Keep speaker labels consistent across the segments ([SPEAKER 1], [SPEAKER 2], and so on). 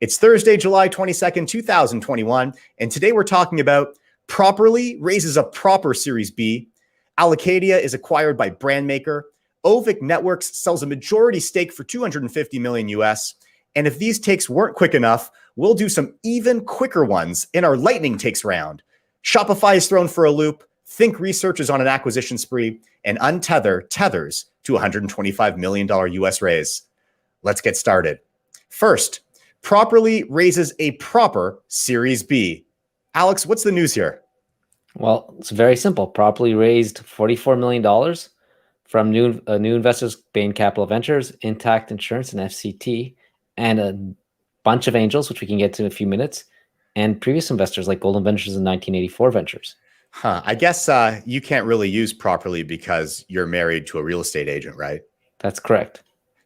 [SPEAKER 1] It's Thursday, July 22nd, 2021, and today we're talking about Properly raises a proper Series B, Allocadia is acquired by BrandMaker, Auvik Networks sells a majority stake for $250 million US, and if these takes weren't quick enough, we'll do some even quicker ones in our lightning takes round. Shopify is thrown for a loop, Think Research is on an acquisition spree, and Untether tethers to $125 million US raise. Let's get started. First, Properly raises a proper Series B. Alex, what's the news here?
[SPEAKER 2] Well, it's very simple. Properly raised $44 million from new investors, Bain Capital Ventures, Intact Insurance, and FCT, and a bunch of angels, which we can get to in a few minutes, and previous investors like Golden Ventures and 1984 Ventures.
[SPEAKER 1] I guess you can't really use Properly because you're married to a real estate agent, right?
[SPEAKER 2] That's correct.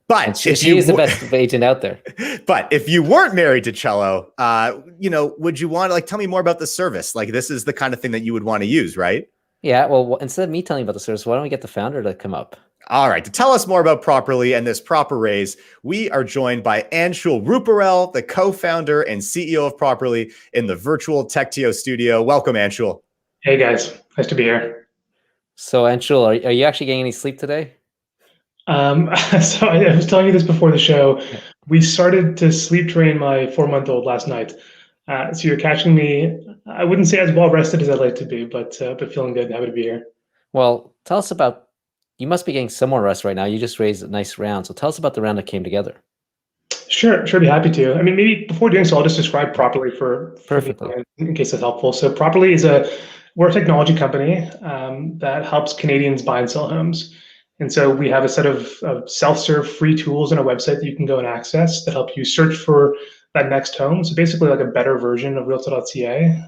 [SPEAKER 1] But
[SPEAKER 2] she is the best agent out there.
[SPEAKER 1] But if you weren't married to Cello, would you want to tell me more about the service? This is the kind of thing that you would want to use, right?
[SPEAKER 2] Yeah. Well, instead of me telling you about the service, why don't we get the founder to come up?
[SPEAKER 1] All right. To tell us more about Properly and this proper raise, we are joined by Anshul Ruparel, the co-founder and CEO of Properly in the virtual TechTO studio. Welcome, Anshul.
[SPEAKER 3] Hey guys, nice to be here.
[SPEAKER 2] So Anshul, are you actually getting any sleep today?
[SPEAKER 3] So I was telling you this before the show. We started to sleep train my 4-month-old last night. So you're catching me. I wouldn't say as well rested as I'd like to be, but feeling good. Happy to be here.
[SPEAKER 2] Well, tell us about. You must be getting some more rest right now. You just raised a nice round. So tell us about the round that came together.
[SPEAKER 3] Sure, be happy to. I mean, maybe before doing so, I'll just describe Properly for in case it's helpful. So Properly we're a technology company that helps Canadians buy and sell homes. And so we have a set of self-serve free tools on our website that you can go and access that help you search for that next home. So basically like a better version of realtor.ca.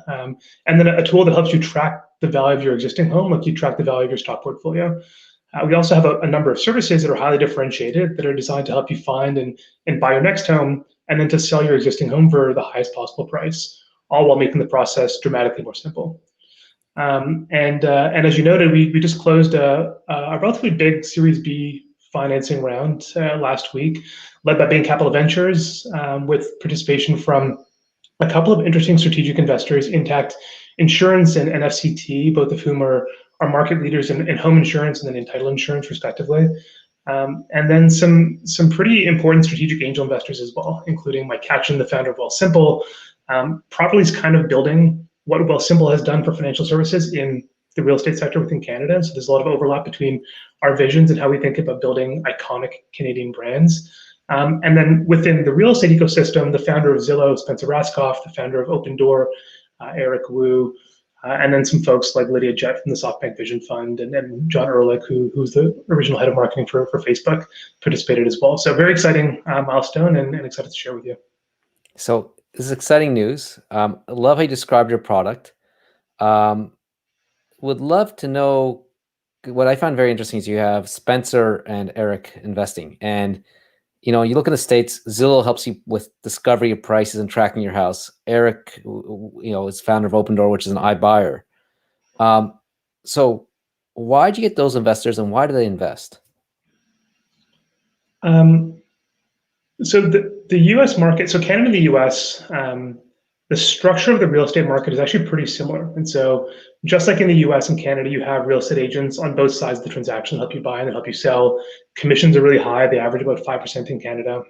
[SPEAKER 3] And then a tool that helps you track the value of your existing home, like you track the value of your stock portfolio. We also have a number of services that are highly differentiated that are designed to help you find and buy your next home and then to sell your existing home for the highest possible price, all while making the process dramatically more simple. And as you noted, we just closed a relatively big Series B financing round last week, led by Bain Capital Ventures, with participation from a couple of interesting strategic investors, Intact Insurance and FCT, both of whom are market leaders in home insurance and then in title insurance, respectively. And then some pretty important strategic angel investors as well, including Mike Catchin, the founder of Wealthsimple. Properly's kind of building what Wealthsimple has done for financial services in the real estate sector within Canada. So there's a lot of overlap between our visions and how we think about building iconic Canadian brands. And then within the real estate ecosystem, the founder of Zillow, Spencer Raskoff, the founder of Open Door, Eric Wu, and then some folks like Lydia Jett from the SoftBank Vision Fund, and then John Ehrlich, who's the original head of marketing for Facebook, participated as well. So very exciting milestone and excited to share with you.
[SPEAKER 2] So this is exciting news. I love how you described your product. Would love to know, what I found very interesting is you have Spencer and Eric investing. And, you look at the States, Zillow helps you with discovery of prices and tracking your house. Eric, is founder of Open Door, which is an iBuyer. So why'd you get those investors and why do they invest?
[SPEAKER 3] So the U.S. market, so Canada and the U.S., the structure of the real estate market is actually pretty similar. And so just like in the U.S. and Canada, you have real estate agents on both sides of the transaction to help you buy and help you sell. Commissions are really high. They average about 5% in Canada,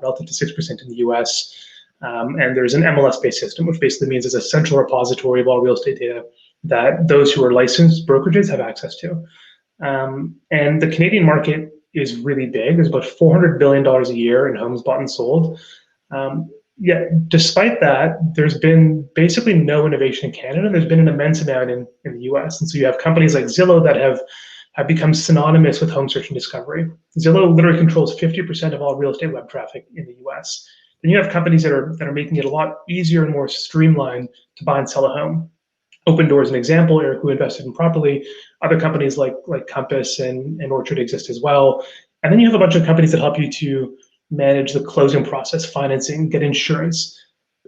[SPEAKER 3] relative to 6% in the U.S. And there's an MLS-based system, which basically means it's a central repository of all real estate data that those who are licensed brokerages have access to. And the Canadian market is really big. There's about $400 billion a year in homes bought and sold. Yet, despite that, there's been basically no innovation in Canada. There's been an immense amount in the US. And so you have companies like Zillow that have become synonymous with home search and discovery. Zillow literally controls 50% of all real estate web traffic in the US. Then you have companies that are making it a lot easier and more streamlined to buy and sell a home. Open Door is an example, Eric, who invested in Properly. Other companies like Compass and Orchard exist as well. And then you have a bunch of companies that help you to manage the closing process, financing, get insurance.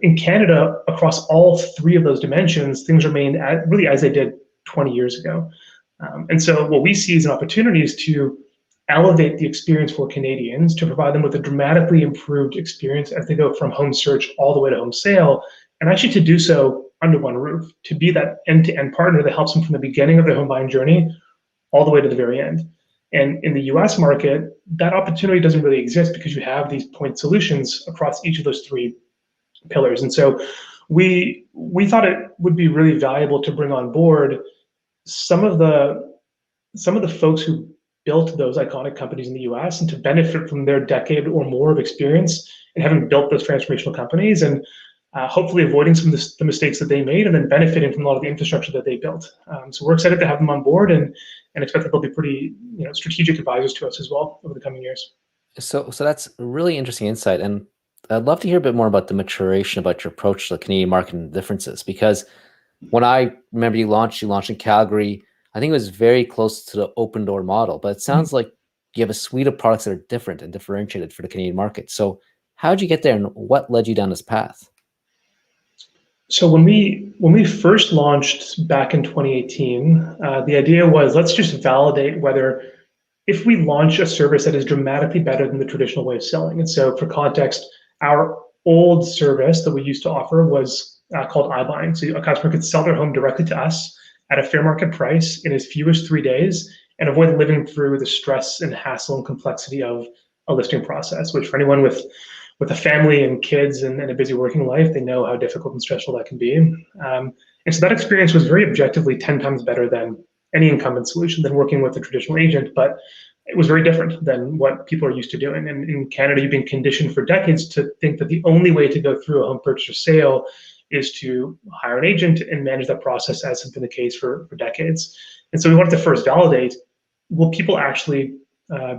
[SPEAKER 3] In Canada, across all three of those dimensions, things remain really as they did 20 years ago. And so what we see as an opportunity is to elevate the experience for Canadians, to provide them with a dramatically improved experience as they go from home search all the way to home sale, and actually to do so under one roof, to be that end-to-end partner that helps them from the beginning of their home buying journey all the way to the very end. And in the US market, that opportunity doesn't really exist because you have these point solutions across each of those three pillars. And so we thought it would be really valuable to bring on board some of the folks who built those iconic companies in the US, and to benefit from their decade or more of experience in having built those transformational companies, and hopefully avoiding some of the mistakes that they made, and then benefiting from a lot of the infrastructure that they built. So we're excited to have them on board, and expect that they'll be pretty strategic advisors to us as well over the coming years.
[SPEAKER 2] So that's a really interesting insight, and I'd love to hear a bit more about the maturation about your approach to the Canadian market and the differences. Because when I remember you launched in Calgary, I think it was very close to the open door model, but it sounds like you have a suite of products that are different and differentiated for the Canadian market. So how did you get there, and what led you down this path?
[SPEAKER 3] So when we first launched back in 2018, the idea was, let's just validate whether, if we launch a service that is dramatically better than the traditional way of selling. And so for context, our old service that we used to offer was called iBuying. So a customer could sell their home directly to us at a fair market price in as few as 3 days, and avoid living through the stress and hassle and complexity of a listing process, which for anyone with a family and kids and a busy working life, they know how difficult and stressful that can be. And so that experience was very objectively 10 times better than any incumbent solution, than working with a traditional agent, but it was very different than what people are used to doing. And in Canada, you've been conditioned for decades to think that the only way to go through a home purchase or sale is to hire an agent and manage that process, as has been the case for decades. And so we wanted to first validate, will people actually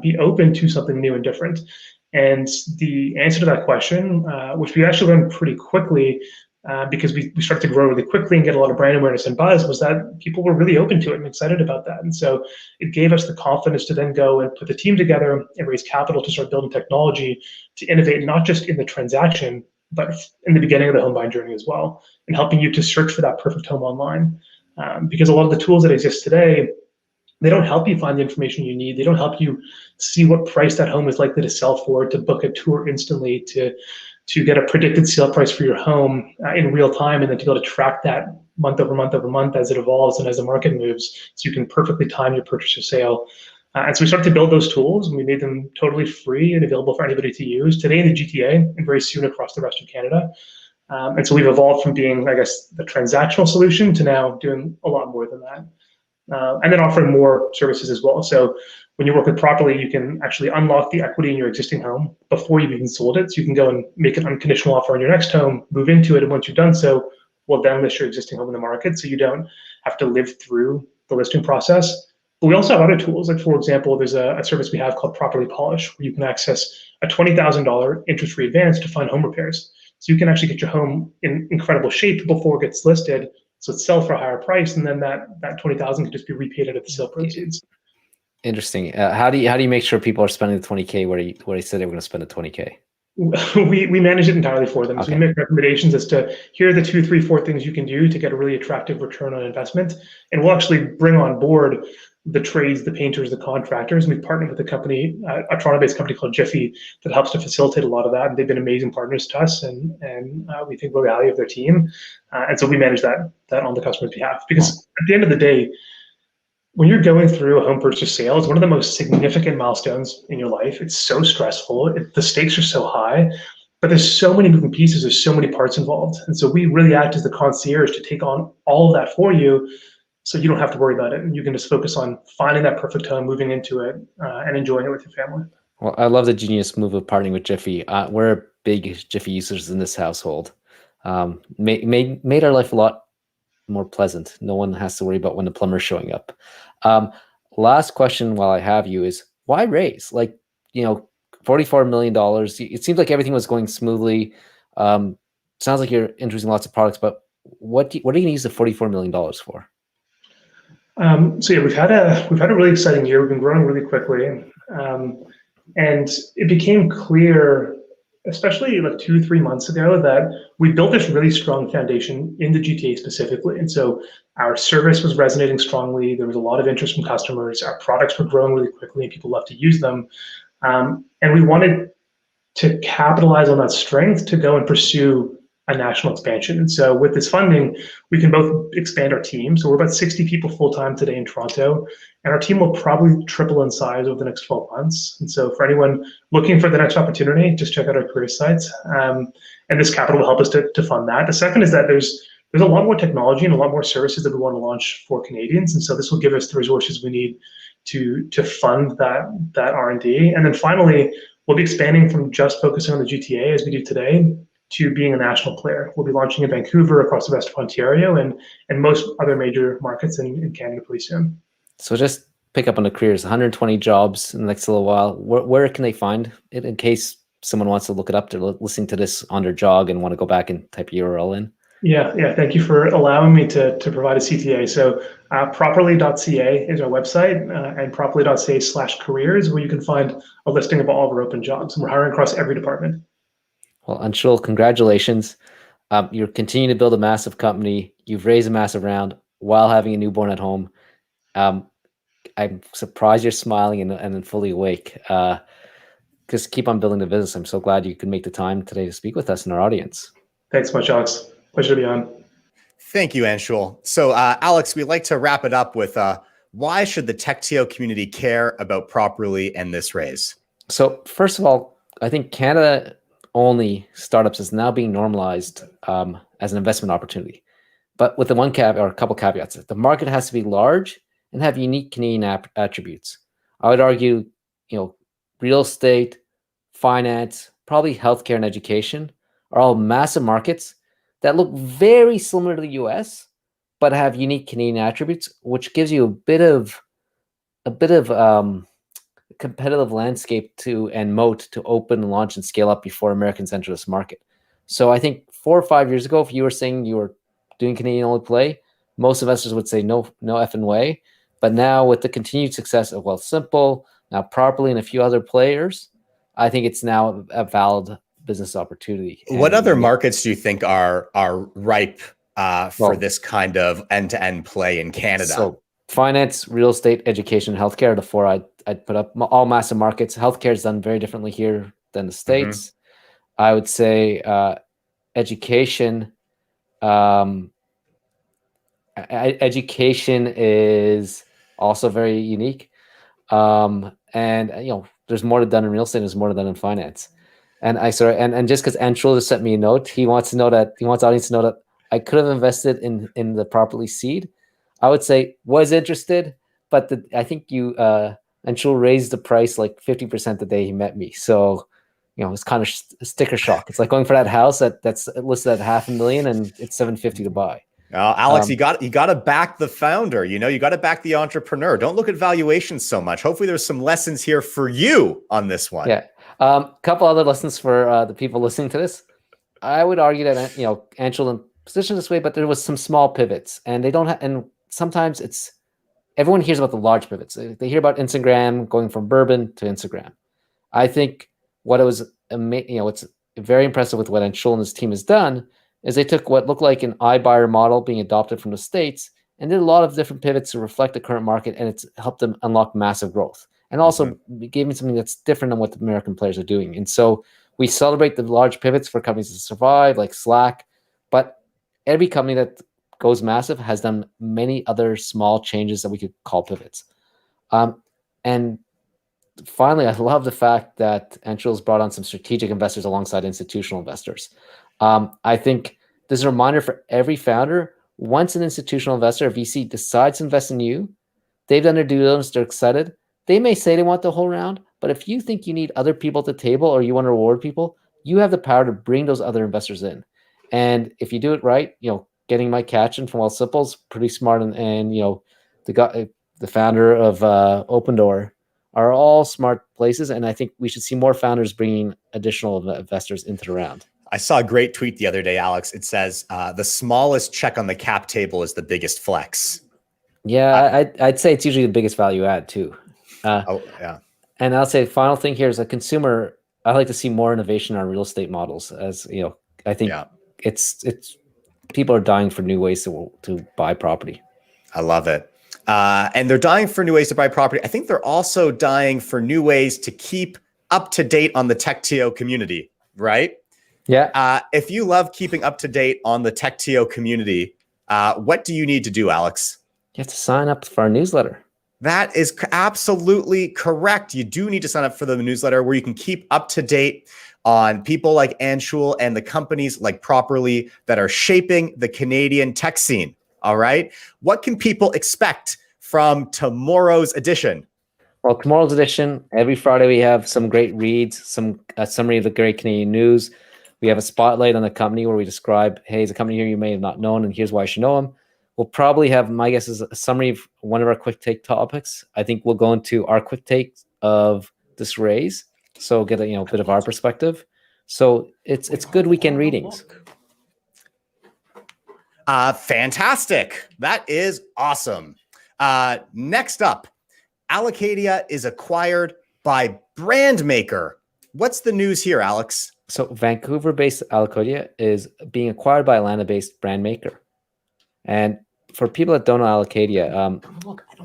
[SPEAKER 3] be open to something new and different? And the answer to that question, which we actually learned pretty quickly, because we started to grow really quickly and get a lot of brand awareness and buzz, was that people were really open to it and excited about that. And so it gave us the confidence to then go and put the team together and raise capital to start building technology to innovate, not just in the transaction, but in the beginning of the home buying journey as well, and helping you to search for that perfect home online. Because a lot of the tools that exist today, they don't help you find the information you need. They don't help you see what price that home is likely to sell for, to book a tour instantly, to get a predicted sale price for your home in real time, and then to be able to track that month over month over month as it evolves and as the market moves, so you can perfectly time your purchase or sale. And so we started to build those tools, and we made them totally free and available for anybody to use today in the GTA, and very soon across the rest of Canada. And so we've evolved from being, I guess, the transactional solution to now doing a lot more than that. And then offering more services as well. So when you work with Properly, you can actually unlock the equity in your existing home before you've even sold it. So you can go and make an unconditional offer on your next home, move into it, and once you've done so, we'll then list your existing home in the market, so you don't have to live through the listing process. But we also have other tools. Like, for example, there's a service we have called Properly Polish, where you can access a $20,000 interest-free advance to fund home repairs. So you can actually get your home in incredible shape before it gets listed, so it's sell for a higher price, and then that 20,000 can just be repaid out of the sale proceeds.
[SPEAKER 2] Interesting. How do you make sure people are spending the 20K where they said they were going to spend the 20K?
[SPEAKER 3] We manage it entirely for them.
[SPEAKER 2] Okay.
[SPEAKER 3] So we make recommendations as to, here are the 2, 3, 4 things you can do to get a really attractive return on investment. And we'll actually bring on board the trades, the painters, the contractors. And we've partnered with a company, a Toronto-based company called Jiffy, that helps to facilitate a lot of that. And they've been amazing partners to us, and we think really highly of their team. And so we manage that on the customer's behalf. Because at the end of the day, when you're going through a home purchase sale, it's one of the most significant milestones in your life. It's so stressful. The stakes are so high, but there's so many moving pieces. There's so many parts involved. And so we really act as the concierge to take on all of that for you, so you don't have to worry about it. And you can just focus on finding that perfect home, moving into it, and enjoying it with your family.
[SPEAKER 2] Well, I love the genius move of partnering with Jiffy. We're big Jiffy users in this household. Made our life a lot more pleasant. No one has to worry about when the plumber's showing up. Last question while I have you is, why raise? Like, $44 million. It seems like everything was going smoothly. Sounds like you're introducing lots of products, but what are you going to use the $44 million for?
[SPEAKER 3] So yeah, we've had a really exciting year. We've been growing really quickly, and it became clear especially like 2-3 months ago, that we built this really strong foundation in the GTA specifically. And so our service was resonating strongly. There was a lot of interest from customers. Our products were growing really quickly and people loved to use them. And we wanted to capitalize on that strength to go and pursue a national expansion. And so with this funding, we can both expand our team. So we're about 60 people full-time today in Toronto, and our team will probably triple in size over the next 12 months. And so for anyone looking for the next opportunity, just check out our career sites. And this capital will help us to fund that. The second is that there's a lot more technology and a lot more services that we want to launch for Canadians. And so this will give us the resources we need to fund that R&D. And then finally, we'll be expanding from just focusing on the GTA as we do today to being a national player. We'll be launching in Vancouver, across the rest of Ontario, and most other major markets in Canada pretty soon.
[SPEAKER 2] So just pick up on the careers, 120 jobs in the next little while. Where can they find it in case someone wants to look it up? They're listening to this on their jog and want to go back and type a URL in.
[SPEAKER 3] Yeah. Thank you for allowing me to provide a CTA. So properly.ca is our website, and properly.ca/careers, where you can find a listing of all of our open jobs. And we're hiring across every department.
[SPEAKER 2] Well, Anshul, congratulations. You're continuing to build a massive company. You've raised a massive round while having a newborn at home. I'm surprised you're smiling and fully awake. Just keep on building the business. I'm so glad you could make the time today to speak with us and our audience.
[SPEAKER 3] Thanks so much, Alex. Pleasure to be on.
[SPEAKER 1] Thank you, Anshul. So, Alex, we'd like to wrap it up with why should the TechTO community care about Properly and this raise? So,
[SPEAKER 2] first of all, I think Canada-only startups is now being normalized as an investment opportunity. But with the one caveat or a couple caveats, the market has to be large and have unique Canadian attributes. I would argue, real estate, finance, probably healthcare and education are all massive markets that look very similar to the US, but have unique Canadian attributes, which gives you a bit of competitive landscape and moat to open and launch and scale up before Americans enter this market. So I think 4 or 5 years ago, if you were saying you were doing Canadian only play, most investors would say no effing way. But now with the continued success of Wealthsimple, now Properly, and a few other players, I think it's now a valid business opportunity.
[SPEAKER 1] What other markets do you think are ripe for this kind of end-to-end play in Canada?
[SPEAKER 2] So finance, real estate, education, healthcare are the four I'd put up. All massive markets. Healthcare is done very differently here than the States. Mm-hmm. I would say education. Education is also very unique. And there's more done in real estate, there's more done in finance. And and just because Anshul just sent me a note, he wants audience to know that I could have invested in the Properly seed. I would say was interested, but I think Anshul raised the price like 50% the day he met me. So, it's kind of sticker shock. It's like going for that house that's listed at $500,000 and it's $750 to buy.
[SPEAKER 1] Alex, you got to back the founder. You got to back the entrepreneur. Don't look at valuations so much. Hopefully, there's some lessons here for you on this one.
[SPEAKER 2] Yeah, couple other lessons for the people listening to this. I would argue that Anshul in position this way, but there was some small pivots, and they don't have. And sometimes everyone hears about the large pivots. They hear about Instagram going from bourbon to Instagram. I think what it was, it's very impressive with what Anshul and his team has done is they took what looked like an iBuyer model being adopted from the States and did a lot of different pivots to reflect the current market, and it's helped them unlock massive growth. And also gave me something that's different than what the American players are doing. And so we celebrate the large pivots for companies to survive, like Slack, but every company that goes massive has done many other small changes that we could call pivots. And finally, I love the fact that Anshul's brought on some strategic investors alongside institutional investors. I think this is a reminder for every founder. Once an institutional investor, a VC, decides to invest in you, they've done their due diligence, they're excited. They may say they want the whole round, but if you think you need other people at the table or you want to reward people, you have the power to bring those other investors in. And if you do it right, getting Mike Katchen from Wealthsimple is pretty smart, and the founder of Open Door are all smart places. And I think we should see more founders bringing additional investors into the round.
[SPEAKER 1] I saw a great tweet the other day, Alex. It says, the smallest check on the cap table is the biggest flex.
[SPEAKER 2] Yeah, I'd say it's usually the biggest value add too.
[SPEAKER 1] Yeah.
[SPEAKER 2] And I'll say final thing here is a consumer, I like to see more innovation on real estate models. As you know, I think
[SPEAKER 1] Yeah.
[SPEAKER 2] it's people are dying for new ways to buy property.
[SPEAKER 1] I love it. And they're dying for new ways to buy property. I think they're also dying for new ways to keep up to date on the TechTO community, right?
[SPEAKER 2] Yeah.
[SPEAKER 1] If you love keeping up to date on the TechTO community, what do you need to do, Alex?
[SPEAKER 2] You have to sign up for our newsletter.
[SPEAKER 1] That is absolutely correct. You do need to sign up for the newsletter where you can keep up to date on people like Anshul and the companies like Properly that are shaping the Canadian tech scene. All right. What can people expect from tomorrow's edition?
[SPEAKER 2] Well, tomorrow's edition, every Friday we have some great reads, some summary of the great Canadian news. We have a spotlight on the company where we describe, hey, there's a company here you may have not known, and here's why you should know them. We'll probably have, my guess is a summary of one of our quick take topics. I think we'll go into our quick take of this raise, so get a bit of our perspective. So it's good weekend readings.
[SPEAKER 1] Fantastic. That is awesome. Next up, Allocadia is acquired by BrandMaker. What's the news here, Alex?
[SPEAKER 2] So Vancouver-based Allocadia is being acquired by Atlanta-based BrandMaker. And for people that don't know Allocadia,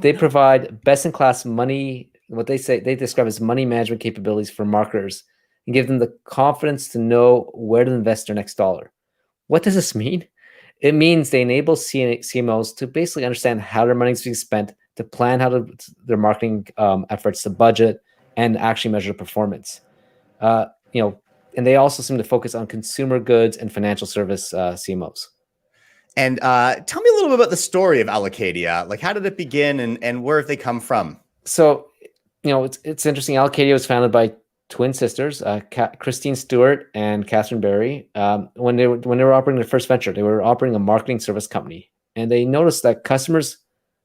[SPEAKER 2] they provide best-in-class money, what they describe as money management capabilities for marketers and give them the confidence to know where to invest their next dollar. What does this mean? It means they enable CMOs to basically understand how their money is being spent, to plan their marketing efforts, to budget, and actually measure performance. And they also seem to focus on consumer goods and financial service CMOs.
[SPEAKER 1] And tell me a little bit about the story of Allocadia. Like, how did it begin, and where have they come from?
[SPEAKER 2] So, it's interesting. Allocadia was founded by twin sisters, Christine Stewart and Catherine Berry. When they were operating their first venture, they were operating a marketing service company, and they noticed that customers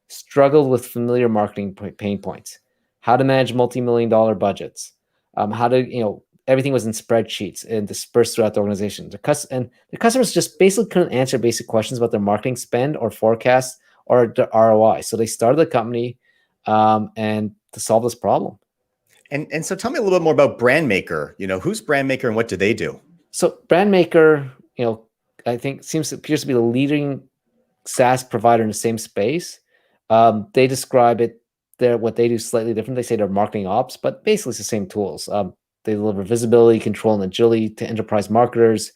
[SPEAKER 2] struggled with familiar marketing pain points: how to manage multi-million-dollar budgets, how to everything was in spreadsheets and dispersed throughout the organization. The customers just basically couldn't answer basic questions about their marketing spend or forecast or the ROI. So they started the company and to solve this problem.
[SPEAKER 1] And so tell me a little bit more about BrandMaker. Who's BrandMaker and what do they do?
[SPEAKER 2] So BrandMaker, I think appears to be the leading SaaS provider in the same space. They describe what they do slightly different. They say they're marketing ops, but basically it's the same tools. They deliver visibility, control, and agility to enterprise marketers.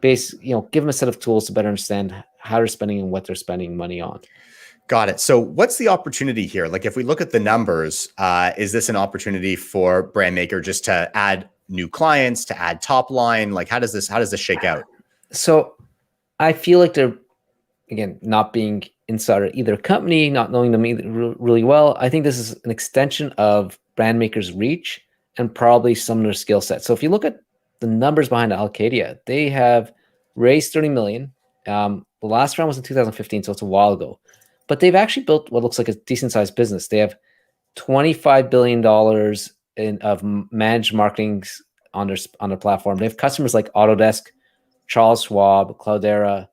[SPEAKER 2] Give them a set of tools to better understand how they're spending and what they're spending money on.
[SPEAKER 1] Got it. So what's the opportunity here? Like, if we look at the numbers, is this an opportunity for BrandMaker just to add new clients, to add top line? Like, how does this shake out?
[SPEAKER 2] So I feel like they're, again, not being inside either company, not knowing them really well. I think this is an extension of BrandMaker's reach and probably some of their skill set. So if you look at the numbers behind Allocadia, they have raised $30 million. The last round was in 2015, so it's a while ago. But they've actually built what looks like a decent-sized business. They have $25 billion of managed marketing on their platform. They have customers like Autodesk, Charles Schwab, Cloudera,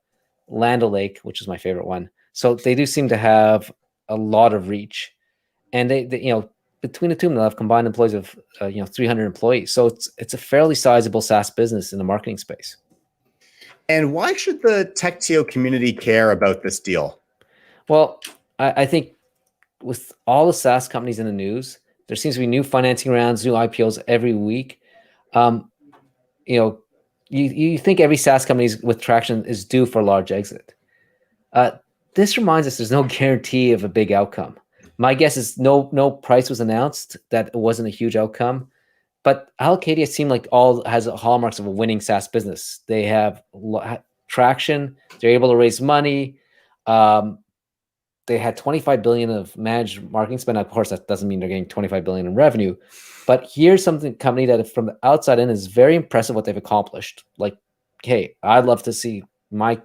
[SPEAKER 2] Land O'Lake, which is my favorite one. So they do seem to have a lot of reach, and they between the two of them, they'll have combined employees of 300 employees. So it's a fairly sizable SaaS business in the marketing space.
[SPEAKER 1] And why should the TechTO community care about this deal?
[SPEAKER 2] Well, I think with all the SaaS companies in the news, there seems to be new financing rounds, new IPOs every week. You think every SaaS company with traction is due for a large exit. This reminds us there's no guarantee of a big outcome. My guess is no price was announced, that it wasn't a huge outcome. But Allocadia seemed like all has hallmarks of a winning SaaS business. They have traction. They're able to raise money. They had $25 billion of managed marketing spend. Of course, that doesn't mean they're getting $25 billion in revenue. But here's something company that from the outside in is very impressive what they've accomplished. Like, hey, I'd love to see my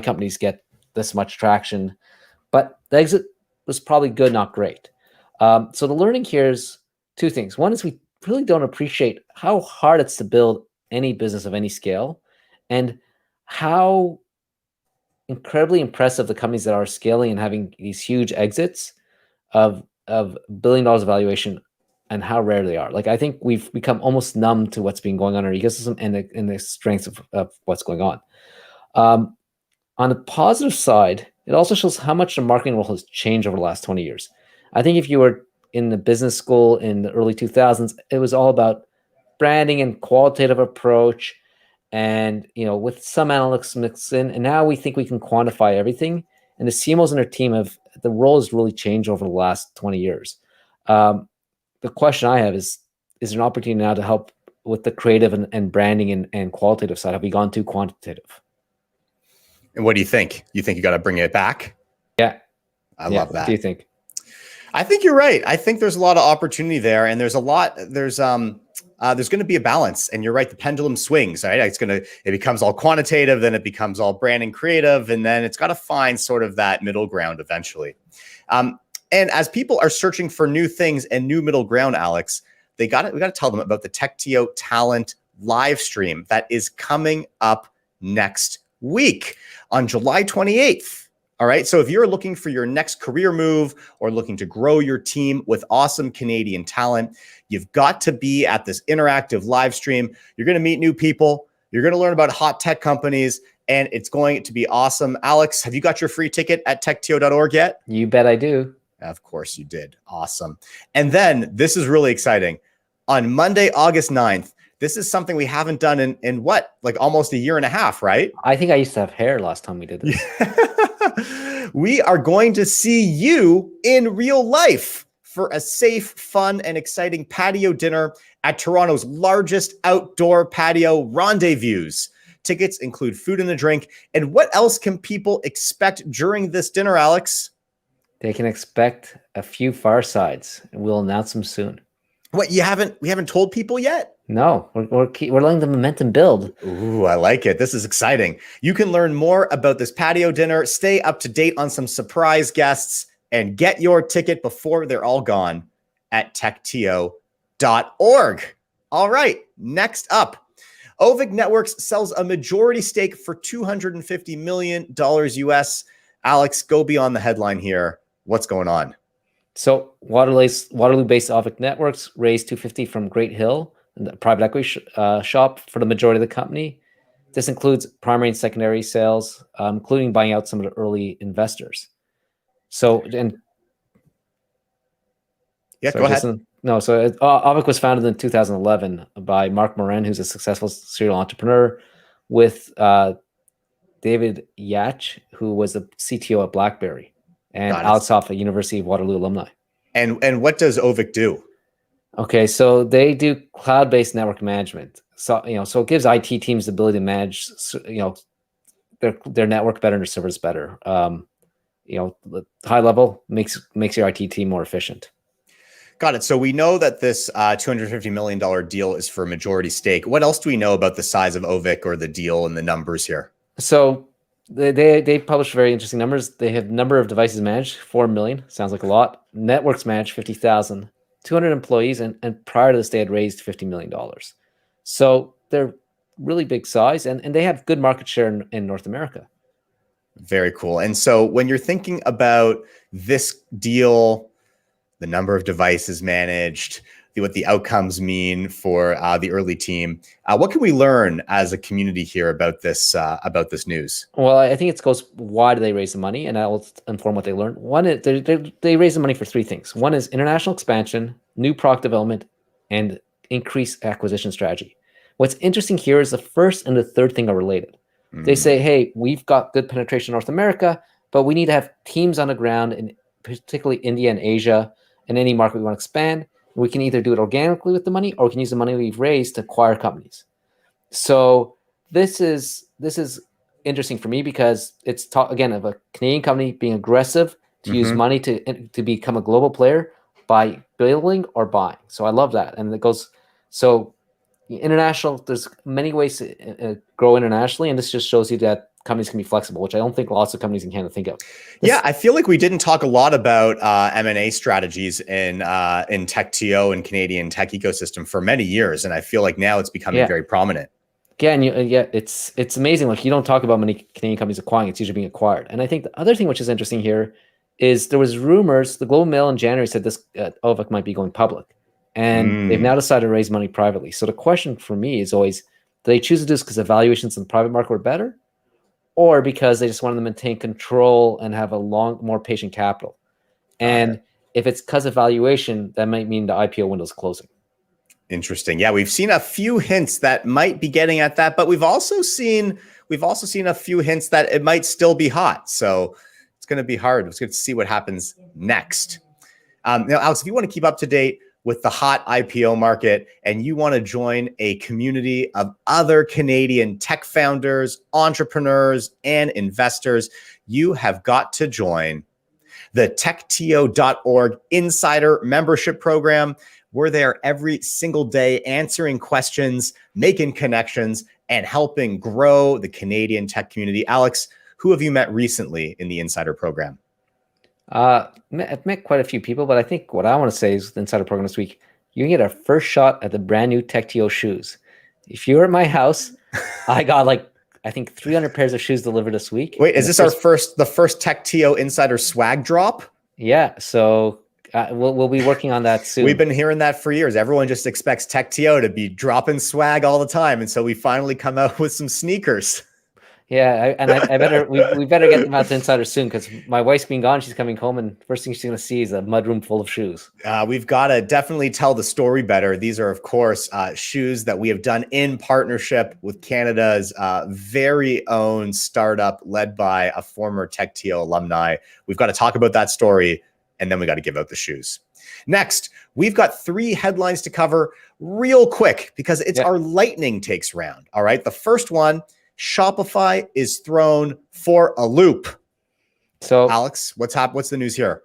[SPEAKER 2] companies get this much traction. But the exit was probably good, not great. So the learning here is two things. One is we really don't appreciate how hard it's to build any business of any scale, and how incredibly impressive the companies that are scaling and having these huge exits of $1 billion of valuation and how rare they are. Like, I think we've become almost numb to what's been going on in our ecosystem and the strengths of what's going on. On the positive side, it also shows how much the marketing role has changed over the last 20 years. I think if you were in the business school in the early 2000s, it was all about branding and qualitative approach, and with some analytics mixed in. And now we think we can quantify everything. And the CMOs and their team the role has really changed over the last 20 years. The question I have is there an opportunity now to help with the creative and branding and qualitative side? Have we gone too quantitative?
[SPEAKER 1] And what do you think? You think you got to bring it back?
[SPEAKER 2] Yeah.
[SPEAKER 1] I love that.
[SPEAKER 2] What do you think?
[SPEAKER 1] I think you're right. I think there's a lot of opportunity there, and there's going to be a balance. And you're right, the pendulum swings, right? It becomes all quantitative, then it becomes all brand and creative, and then it's got to find sort of that middle ground eventually. And as people are searching for new things and new middle ground, Alex, we got to tell them about the TechTO Talent live stream that is coming up next week on July 28th. All right. So if you're looking for your next career move or looking to grow your team with awesome Canadian talent, you've got to be at this interactive live stream. You're going to meet new people. You're going to learn about hot tech companies, and it's going to be awesome. Alex, have you got your free ticket at techto.org yet?
[SPEAKER 2] You bet I do.
[SPEAKER 1] Of course you did. Awesome. And then this is really exciting. On Monday, August 9th, this is something we haven't done in what, like almost a year and a half, right?
[SPEAKER 2] I think I used to have hair last time we did this.
[SPEAKER 1] We are going to see you in real life for a safe, fun, and exciting patio dinner at Toronto's largest outdoor patio, Rendezvous. Tickets include food and a drink. And what else can people expect during this dinner, Alex?
[SPEAKER 2] They can expect a few firesides, and we'll announce them soon.
[SPEAKER 1] What, we haven't told people yet?
[SPEAKER 2] No, we're letting the momentum build.
[SPEAKER 1] Ooh, I like it. This is exciting. You can learn more about this patio dinner, stay up to date on some surprise guests, and get your ticket before they're all gone at techto.org. All right, next up, Auvik Networks sells a majority stake for $250 million US. Alex, go beyond the headline here. What's going on?
[SPEAKER 2] So Waterloo-based Auvik Networks raised $250 from Great Hill, the private equity shop, for the majority of the company. This includes primary and secondary sales, including buying out some of the early investors. Go ahead. Auvik was founded in 2011 by Mark Moran, who's a successful serial entrepreneur, with David Yach, who was the CTO at BlackBerry, and Alex Hoff, a University of Waterloo alumni. And what does Auvik do? Okay, so they do cloud-based network management. So it gives IT teams the ability to manage, their network better and their servers better. High level makes your IT team more efficient. Got it. So we know that this $250 million deal is for a majority stake. What else do we know about the size of Auvik or the deal and the numbers here? So they publish very interesting numbers. They have number of devices managed, 4 million. Sounds like a lot. Networks managed, 50,000. 200 employees, and prior to this, they had raised $50 million. So they're really big size, and they have good market share in North America. Very cool. And so when you're thinking about this deal, the number of devices managed, what the outcomes mean for the early team, what can we learn as a community here about this news? Well, I think it goes, why do they raise the money? And I will inform what they learned. One is they raise the money for three things. One is international expansion, new product development, and increased acquisition strategy. What's interesting here is the first and the third thing are related. They say, hey, we've got good penetration in North America, but we need to have teams on the ground in particularly India and Asia and any market we want to expand. We can either do it organically with the money, or we can use the money we've raised to acquire companies. So this is interesting for me because it's again of a Canadian company being aggressive to use money to become a global player by building or buying. So I love that, and it goes so international. There's many ways to grow internationally, and this just shows you that companies can be flexible, which I don't think lots of companies in Canada think of. I feel like we didn't talk a lot about M&A strategies in TechTO and Canadian tech ecosystem for many years, and I feel like now it's becoming very prominent. Yeah, and it's amazing. Like, you don't talk about many Canadian companies acquiring; it's usually being acquired. And I think the other thing which is interesting here is there was rumors. The Globe and Mail in January said this Auvik might be going public. And they've now decided to raise money privately. So the question for me is always, do they choose to do this because the valuations in the private market were better, or because they just wanted to maintain control and have a more patient capital? And if it's because of valuation, that might mean the IPO window is closing.
[SPEAKER 1] Interesting. Yeah, we've seen a few hints that might be getting at that, but we've also seen a few hints that it might still be hot. So it's going to be hard. It's good to see what happens next. Now, Alex, if you want to keep up to date with the hot IPO market and you want to join a community of other Canadian tech founders, entrepreneurs, and investors, you have got to join the TechTO.org Insider Membership Program. We're there every single day answering questions, making connections, and helping grow the Canadian tech community. Alex, who have you met recently in the Insider Program?
[SPEAKER 2] I've met quite a few people, but I think what I want to say is the Insider Program this week, you can get a first shot at the brand new TechTO shoes. If you were at my house, I got I think 300 pairs of shoes delivered this week.
[SPEAKER 1] Wait, is this the first TechTO Insider swag drop?
[SPEAKER 2] Yeah, so we'll be working on that soon.
[SPEAKER 1] We've been hearing that for years. Everyone just expects TechTO to be dropping swag all the time, and so we finally come out with some sneakers.
[SPEAKER 2] Yeah, I better we better get them out to Insider soon, because my wife's been gone. She's coming home, and first thing she's going to see is a mudroom full of shoes.
[SPEAKER 1] We've got to definitely tell the story better. These are, of course, shoes that we have done in partnership with Canada's very own startup led by a former TechTO alumni. We've got to talk about that story, and then we got to give out the shoes. Next, we've got 3 headlines to cover real quick because it's our lightning takes round. All right, the first one, Shopify is thrown for a loop. So, Alex, what's the news here?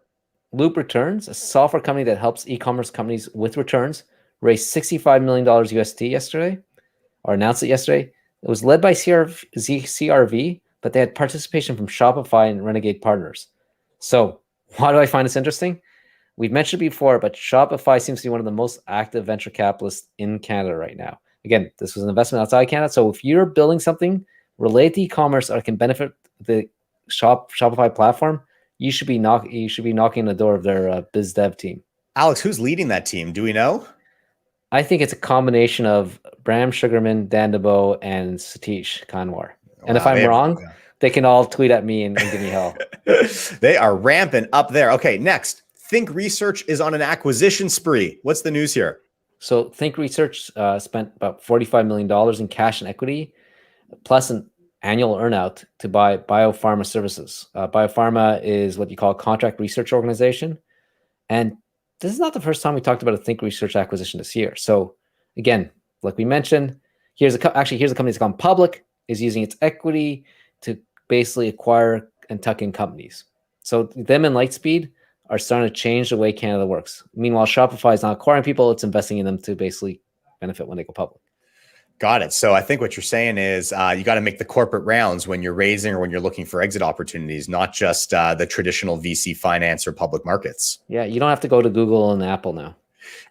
[SPEAKER 2] Loop Returns, a software company that helps e-commerce companies with returns, raised $65 million USD yesterday, or announced it yesterday. It was led by CRV, but they had participation from Shopify and Renegade Partners. So why do I find this interesting? We've mentioned it before, but Shopify seems to be one of the most active venture capitalists in Canada right now. Again, this was an investment outside Canada. So if you're building something related to e-commerce or can benefit the Shopify platform, you should be knocking on the door of their biz dev team.
[SPEAKER 1] Alex, who's leading that team? Do we know?
[SPEAKER 2] I think it's a combination of Bram Sugarman, Dan DeBow, and Satish Kanwar. And if I'm wrong, they can all tweet at me and give me hell.
[SPEAKER 1] They are ramping up there. Okay, next. Think Research is on an acquisition spree. What's the news here?
[SPEAKER 2] So Think Research spent about $45 million in cash and equity, plus an annual earnout to buy biopharma services. Biopharma is what you call a contract research organization. And this is not the first time we talked about a Think Research acquisition this year. So again, like we mentioned, here's a company that's gone public, is using its equity to basically acquire and tuck in companies. So them and Lightspeed are starting to change the way Canada works. Meanwhile, Shopify is not acquiring people, it's investing in them to basically benefit when they go public.
[SPEAKER 1] Got it. So I think what you're saying is you got to make the corporate rounds when you're raising or when you're looking for exit opportunities, not just the traditional VC finance or public markets.
[SPEAKER 2] Yeah, you don't have to go to Google and Apple now.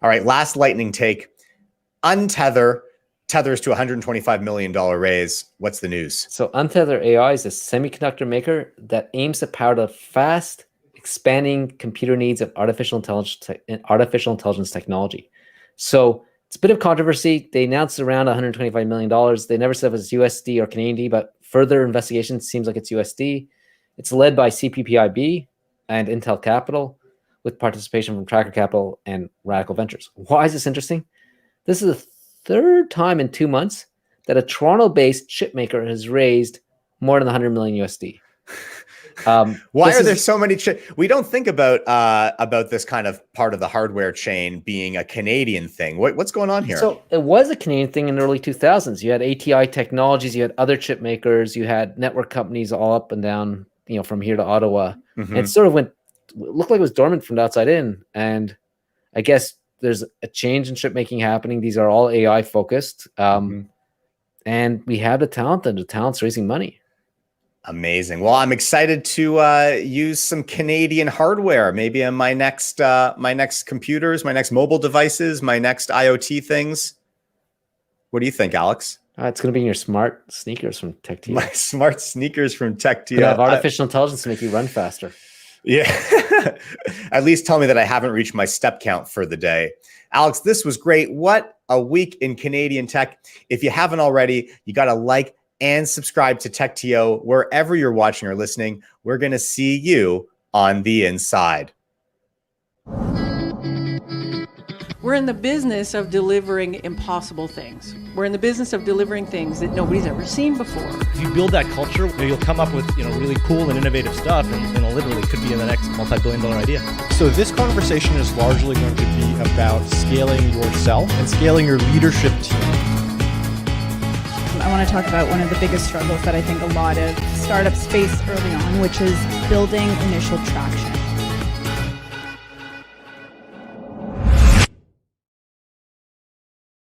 [SPEAKER 1] All right, last lightning take. Untether tethers to $125 million raise. What's the news?
[SPEAKER 2] So Untether AI is a semiconductor maker that aims to power the fast expanding computer needs of artificial intelligence technology. So it's a bit of controversy. They announced around $125 million. They never said it was USD or Canadian, but further investigation seems like it's USD. It's led by CPPIB and Intel Capital with participation from Tracker Capital and Radical Ventures. Why is this interesting? This is the third time in 2 months that a Toronto-based chip maker has raised more than 100 million USD.
[SPEAKER 1] Why are there so many we don't think about this kind of part of the hardware chain being a Canadian thing. What's going on here?
[SPEAKER 2] So it was a Canadian thing in the early 2000s. You had ATI Technologies, you had other chip makers, you had network companies all up and down, from here to Ottawa. Mm-hmm. And it sort of looked like it was dormant from the outside in. And I guess there's a change in chip making happening. These are all AI focused. And we have the talent, and the talent's raising money.
[SPEAKER 1] Amazing. Well, I'm excited to use some Canadian hardware, maybe in my next computers, my next mobile devices, my next IoT things. What do you think, Alex?
[SPEAKER 2] It's going to be in your smart sneakers from TechTO.
[SPEAKER 1] My smart sneakers from TechTO.
[SPEAKER 2] You have artificial intelligence to make you run faster.
[SPEAKER 1] Yeah. At least tell me that I haven't reached my step count for the day. Alex, this was great. What a week in Canadian tech. If you haven't already, you got to like and subscribe to TechTO wherever you're watching or listening. We're going to see you on the inside.
[SPEAKER 4] We're in the business of delivering impossible things. We're in the business of delivering things that nobody's ever seen before.
[SPEAKER 5] If you build that culture, you'll come up with really cool and innovative stuff, and literally could be the next multi-billion-dollar idea.
[SPEAKER 6] So this conversation is largely going to be about scaling yourself and scaling your leadership team.
[SPEAKER 7] I want to talk about one of the biggest struggles that I think a lot of startups face early on, which is building initial traction.